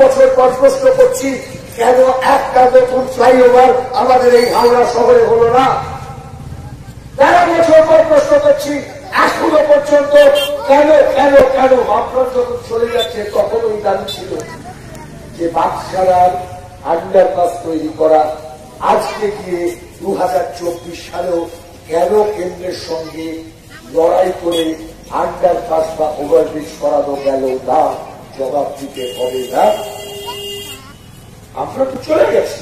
বছর পর প্রশ্ন করছি, কেন একটা নতুন ফ্লাইওভার আমাদের এই হাওড়া শহরে হলো না? 13 বছর পর প্রশ্ন করছি, এখনো পর্যন্ত কেন কেন কেন? আপনার যখন চলে যাচ্ছে তখন ওই দাবি ছিল যে বাগসারার আন্ডারপাস তৈরি করা। আজকে গিয়ে 2024 সালেও কেন কেন্দ্রের সঙ্গে লড়াই করে আন্ডারপাস বা ওভারব্রিজ করানো গেল না? জবাব দিতে হবে না। আমরা তো চলে গেছি,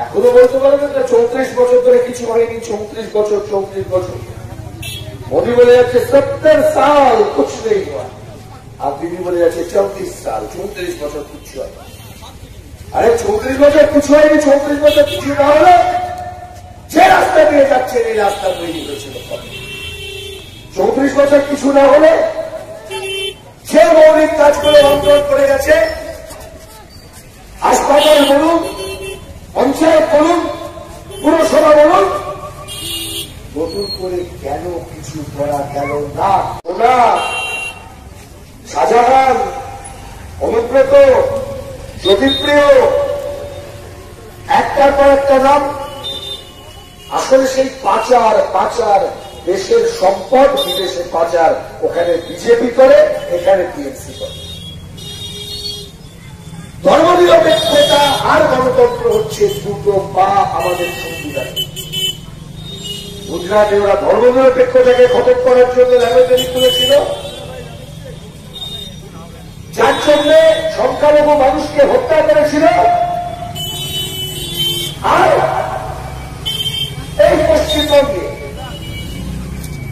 এখনো বলতে পারবেন না 34 বছর ধরে কিছু হয়নি। 34 বছর 34 বছর মোদী বলে যাচ্ছে 70 সাল কুছ নেই হওয়া, আর দিদি বলে যাচ্ছে 34 সাল, 34 বছর কিছু হয়। আরে 34 বছর কিছু হয়নি, 34 বছর কিছু না হলে যে রাস্তা দিয়ে যাচ্ছে এই রাস্তা তৈরি হয়েছিল। 34 বছর কিছু না হলে যে মৌলিক কাজগুলো বন্ধন করে গেছে, হাসপাতাল বলুন, পঞ্চায়েত বলুন, পুরসভা বলুন, নতুন করে কেন কিছু করা গেল না? ওরা শাহজাহান, অনুব্রত, জ্যোতিপ্রিয়, একটার পর একটা নাম। আসলে সেই পাচার পাচার, দেশের সম্পদ বিদেশে পাচার, ওখানে বিজেপি করে, এখানে টিএমসি করে। ধর্মনিরপেক্ষতা আর গণতন্ত্র হচ্ছে দুটো পা আমাদের সংবিধানে। গুজরাটে ওরা ধর্মনিরপেক্ষতাকে খতম করার জন্য ল্যাবরেটরি খুলেছিল, যার জন্য সংখ্যালঘু মানুষকে হত্যা করেছিল। আর এই পশ্চিমবঙ্গে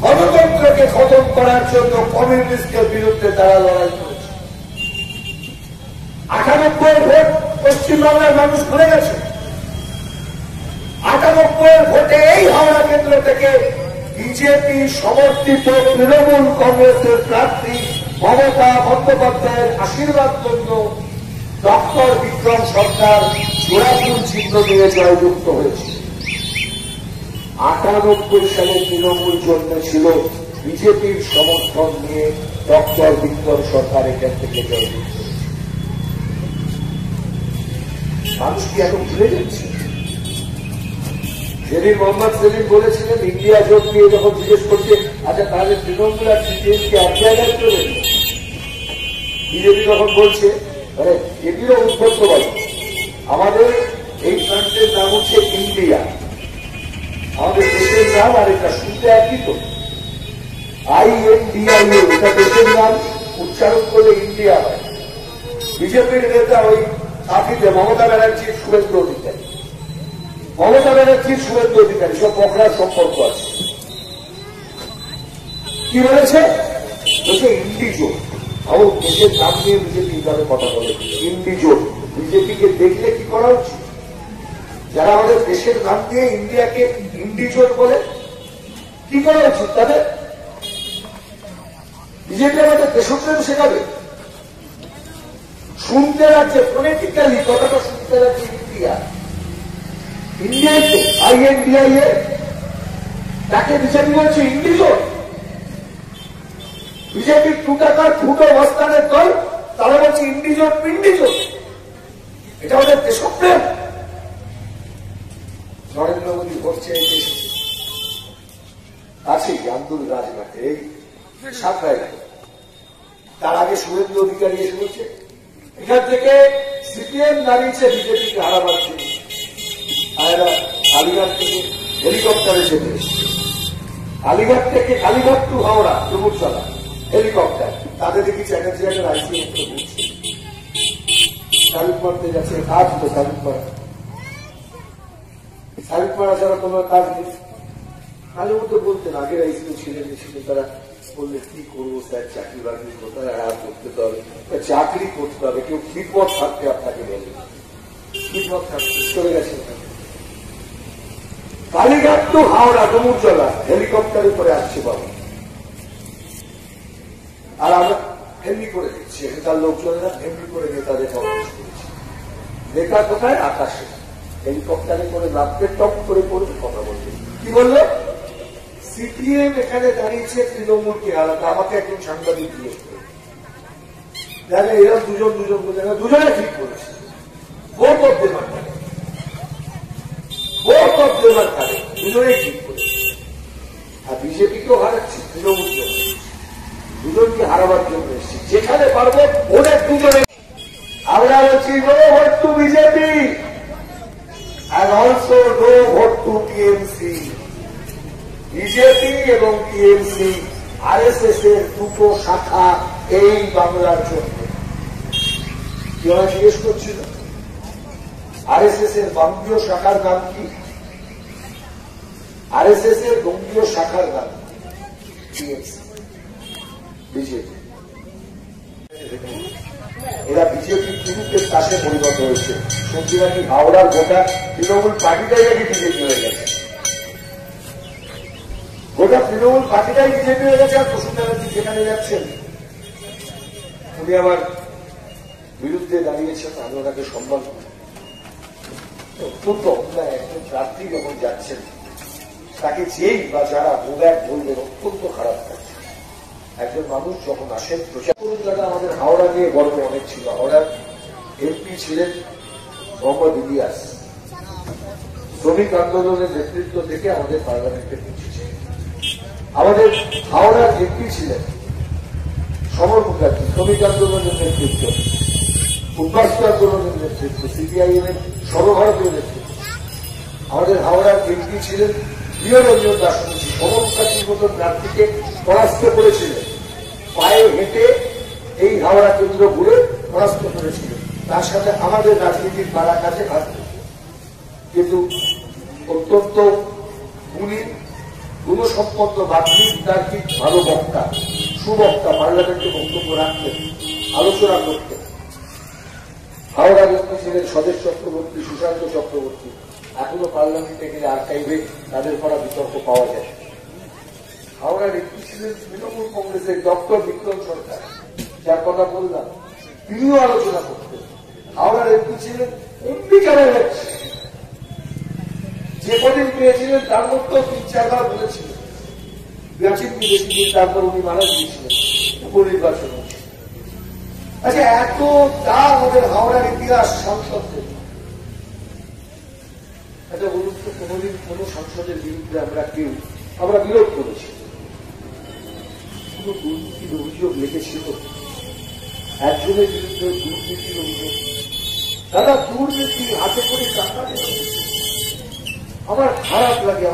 গণতন্ত্রকে খতম করার জন্য কমিউনিস্টের বিরুদ্ধে তারা লড়াই করেছে। 98 ভোট পশ্চিমবাংলার মানুষ ভুলে গেছে। 98 ভোটে এই হাওড়া কেন্দ্র থেকে বিজেপি সমর্থিত তৃণমূল কংগ্রেসের প্রার্থী মমতা বন্দ্যোপাধ্যায়ের আশীর্বাদ জন্য ডক্টর বিক্রম সরকার জোড়াফুল চিহ্ন দিয়ে জয়যুক্ত হয়েছে। 98 সালে তৃণমূল জন্মেছিল বিজেপির সমর্থন নিয়ে, ডক্টর বিক্রম সরকার এখান থেকে জয়যুক্ত হয়েছে। মানুষ কি এখন ভুলে যাচ্ছে? সেদিন মোহাম্মদ সেলিম বলেছিলেন ইন্ডিয়া জোট নিয়ে যখন জিজ্ঞেস করছে, আচ্ছা তাহলে তৃণমূল আর সিপিএমকে এক জায়গায় চলে, বিজেপি তখন বলছে মানে এটিরও উদ্বুদ্ধ বলে আমাদের এই প্রান্তের নাম হচ্ছে ইন্ডিয়া, আমাদের দেশের নাম, আর এটা শুনতে একই তো INDIA, এটা দেশের নাম, উচ্চারণ করলে ইন্ডিয়া হয়। বিজেপির নেতা ওই সাথীতে মমতা ব্যানার্জির শুভেন্দু অধিকারী, মমতা ব্যানার্জির শুভেন্দু অধিকারী সব বকরার সম্পর্ক আছে। কি বলেছে? বলছে ইন্ডিজোট। আমার দেশের নাম নিয়ে বিজেপি এইভাবে কথা বলে, ইন্ডিজোট। বিজেপিকে দেখলে কি করা উচিত? যারা আমাদের দেশের নাম দিয়ে ইন্ডিয়াকে ইন্ডিজোট বলে, কি করা উচিত তাদের? বিজেপি আমাদের দেশপ্রেম শেখাবে? শুনতে লাগছে ফোনেটিক্যালি কথাটা, শুনতে লাগছে ইন্ডিয়া, ইন্ডিয়াই তো INDIA, তাকে বিজেপি বলছে ইন্ডিজোট। বিজেপির 2 টাকার ফুটো অবস্থানের দল, তারা বলছে ইন্ডিজোট পিন্ডিজোট। এটা আমাদের দেশপ্রেম? নরেন্দ্র মোদী ঘটছে এই দেশে আছে আন্দোলন রাজঘাটে, এই সাতটায় লাগে। তার আগে শুভেন্দু অধিকারী এসে বলছে এখান থেকে সিপিএম দাঁড়িয়েছে বিজেপিকে হারাবার জন্য, আর কালীঘাট থেকে হেলিকপ্টারে চেপে এসেছে। কালীঘাট থেকে কালীঘাট টু হাওড়া ডুমুরতলা হেলিকপ্টার, তাদের দেখি চ্যাটার্জি একটা আইসিএম ঘুরছে, সাবিত মারতে যাচ্ছে। কাজ তো সাবিত মারা, সাবিত মারা ছাড়া কোন কাজ নেই। মাঝে মধ্যে বলতেন আগের আইসিএম ছিলেন তারা বললে কি করবো স্যার, চাকরি বাকরি করতে করতে হবে, চাকরি করতে হবে, কেউ বিপদ থাকতে আপনাকে বলবে, বিপদ থাকতে চলে গেছে। কালীঘাট টু হাওড়া ডুমুরতলা হেলিকপ্টারে করে আসছে বাবা, আর আমরা এমনি করে দিচ্ছি, এখানকার লোকজনেরা এমনি করে নেতাদের কংগ্রেস করেছি। নেতা কোথায়? আকাশে হেলিকপ্টারে করে নামতে, টপ করে পড়বে, কথা বলবে। কি বললো? সিপিএম এখানে দাঁড়িয়েছে তৃণমূলকে হারাতে। আমাকে একজন সাংবাদিক জিজ্ঞেস করে দেখেন এরকম দুজন দুজন বলে দুজনে ঠিক করেছে। Both of them are correct, both of them are correct, দুজনেই ঠিক করেছে। আর বিজেপিকেও হারাচ্ছে তৃণমূল জন্য, দুজনকে হারাবার জন্য এসেছি। যেখানে পারবো ওদের দুজনে আমরা বলছি no vote to BJP and also no vote to TMC। BJP এবং টিএমসি আরএসএস এর দুটো শাখা এই বাংলার জন্য। কেউ জিজ্ঞেস করছিল আরএসএস এর বঙ্গীয় শাখার নাম কি? আরএসএস এর বঙ্গীয় শাখার নাম টিএমসি, বিজেপি। এরা বিজেপি তৃণমূলের পাশে পরিণত হয়েছে। শুনছি নাকি হাওড়ার গোটা তৃণমূল পার্টিটাই নাকি বিজেপি হয়ে গেছে, গোটা তৃণমূল পার্টিটাই বিজেপি হয়ে গেছে। আর প্রসূন ব্যানার্জি যেখানে যাচ্ছেন উনি আমার বিরুদ্ধে দাঁড়িয়েছেন, আমি ওনাকে সম্মান করি। অত্যন্ত অন্যায় একজন প্রার্থী যখন যাচ্ছেন তাকে যেই বা যারা বোধ বলবেন অত্যন্ত খারাপ লাগছে। একজন মানুষ যখন আসেন প্রচার করুন, দাদা আমাদের হাওড়া নিয়ে গর্ব অনেক ছিল। হাওড়ার এমপি ছিলেন মোহাম্মদ ইলিয়াস, শ্রমিক আন্দোলনের নেতৃত্ব থেকে আমাদের পার্লামেন্টে পৌঁছেছে। আমাদের হাওড়ার এমপি ছিলেন সমর মুখার্জি, শ্রমিক আন্দোলনের নেতৃত্ব, উদ্বাস্ত আন্দোলনের নেতৃত্ব, সিপিআইএম এর সর্বভারতীয় নেতৃত্ব। আমাদের হাওড়ার এমপি ছিলেন প্রিয়রঞ্জন দাশমুখী, সমর মুখার্জির মতন প্রার্থীকে পরাস্ত করেছিলেন, পায়ে হেঁটে এই হাওড়া কেন্দ্র ঘুরে পরাস্ত করেছিলেন। তার সাথে আমাদের রাজনীতির পাড়া কাছে থাকত, কিন্তু অত্যন্ত গুণী গুণসম্পন্ন বাহ্যিক তার্কিক ভালো বক্তা, সুবক্তা, পার্লামেন্টে বক্তব্য রাখতেন, আলোচনা করতেন। হাওড়া মন্ত্রী ছিলেন স্বদেশ চক্রবর্তী, সুশান্ত চক্রবর্তী। এখনো পার্লামেন্টে গেলে আর্কাইভে তাদের করা বিতর্ক পাওয়া যায়। হাওড়ার এমপি ছিলেন তৃণমূল কংগ্রেসের ডক্টর বিক্রম সরকার, যার কথা বললাম, তিনিও আলোচনা করতেন। হাওড়ার এমপি ছিলেন এমপি ক্যাবিনেট, যে কদিন পেয়েছিলেন তার মধ্যেও ৩-৪ বার বলেছিলেন বেশি দিন, তারপর উনি মারা গিয়েছিলেন উপনির্বাচন। আচ্ছা, এত তা আমাদের হাওড়ার ইতিহাস সাংসদদের। আচ্ছা বলুন তো, কোনদিন কোন সাংসদের বিরুদ্ধে আমরা বিরোধ করেছি? কোন দুর্নীতির অভিযোগ লিখেছিল? একজনের বিরুদ্ধে দুর্নীতির অভিযোগ, দাদা দুর্নীতি হাতে করে টাকা দেওয়া। আমার খারাপ লাগে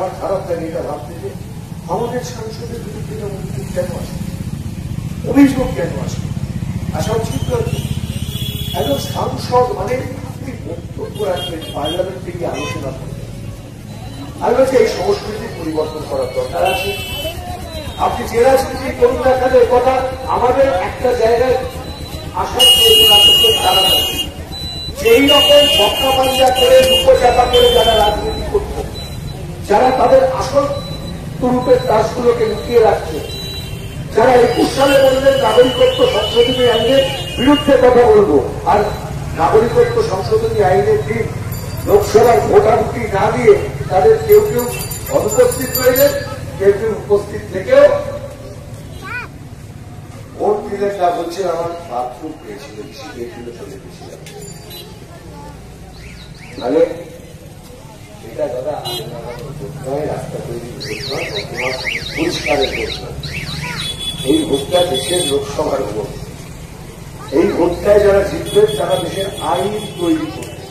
এটা ভাবতে যে আমাদের সাংসদের বিরুদ্ধে অভিযোগ কেন আসে, অভিযোগ কেন আসে? আসা উচিত নয়। একজন সাংসদ মানে আপনি বক্তব্য রাখবেন, পার্লামেন্টে গিয়ে আলোচনা করবেন। আমি বলছি এই সংস্কৃতি পরিবর্তন করার দরকার আছে। আপনি যে রাজনীতি করুন না কেন, কথা আমাদের একটা জায়গায় আসার প্রয়োজন আছে। তারা যেই রকম বক্কা পাঞ্জা করে দুটো চাপা করে যারা রাজনীতি করছে, যারা তাদের আসল রূপের কাজগুলোকে লুকিয়ে রাখছে, যারা ২১ সালে বললেন নাগরিকত্ব সংশোধনী আইনের বিরুদ্ধে কথা বলবো, আর নাগরিকত্ব সংশোধনী আইনের দিন লোকসভার ভোটাভুটি না দিয়ে তাদের কেউ কেউ অনুপস্থিত রইলেন, কেউ কেউ উপস্থিত থেকেও ভোট দিলেন না। বলছে আমার বাথরুম পেয়েছিল, বেশি পেয়েছিল, চলে গেছিলাম। তাহলে এটা দাদা নয়, রাস্তা তৈরি পরিষ্কারের ভোট। এই ভোটটা দেশের লোকসভার ভোট। এই ভোটটায় যারা জিতবেন তারা দেশের আইন তৈরি করবে।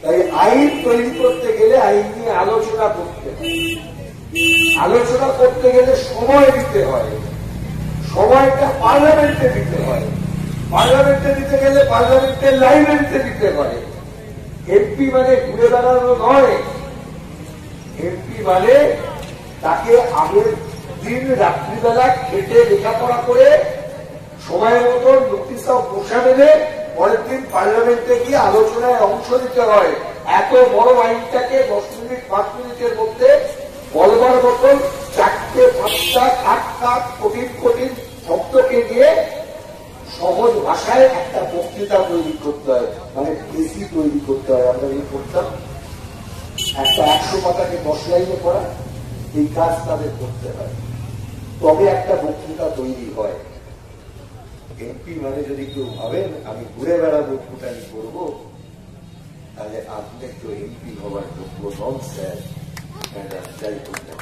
তাই আইন তৈরি করতে গেলে আইন নিয়ে আলোচনা করতে হয়। আলোচনা করতে গেলে সময় দিতে হয়, সময়টা পার্লামেন্টে দিতে হয়। পার্লামেন্টে দিতে গেলে পার্লামেন্টের লাইব্রেরিতে দিতে হয়। এমপি মানে ঘুরে বেড়ানো নয়। এমপি মানে তাকে আগের দিন রাত্রিবেলা খেটে লেখাপড়া করে সময় মতন নোটিশ অফ মোশন এনে পরের দিন পার্লামেন্টে গিয়ে আলোচনায় অংশ নিতে হয়। এত বড় আইনটাকে 10 মিনিট 5 মিনিটের মধ্যে বলবার মতন 4-5টা কঠিন কঠিন শব্দকে দিয়ে সহজ ভাষায় একটা বক্তৃতা তৈরি করতে হয়, মানে এসি তৈরি করতে হয়। আমরা এই করতাম একটা 100 পাতাকে 10 লাইনে পড়া, এই কাজ তাদের করতে হয়, তবে একটা বক্তৃতা তৈরি হয়। এমপি মানে যদি কেউ ভাবেন আমি ঘুরে বেড়াবো, ফুটানি করবো, তাহলে আপনি তো এমপি হওয়ার যোগ্য নন স্যার। ম্যাডাম, যাই করতে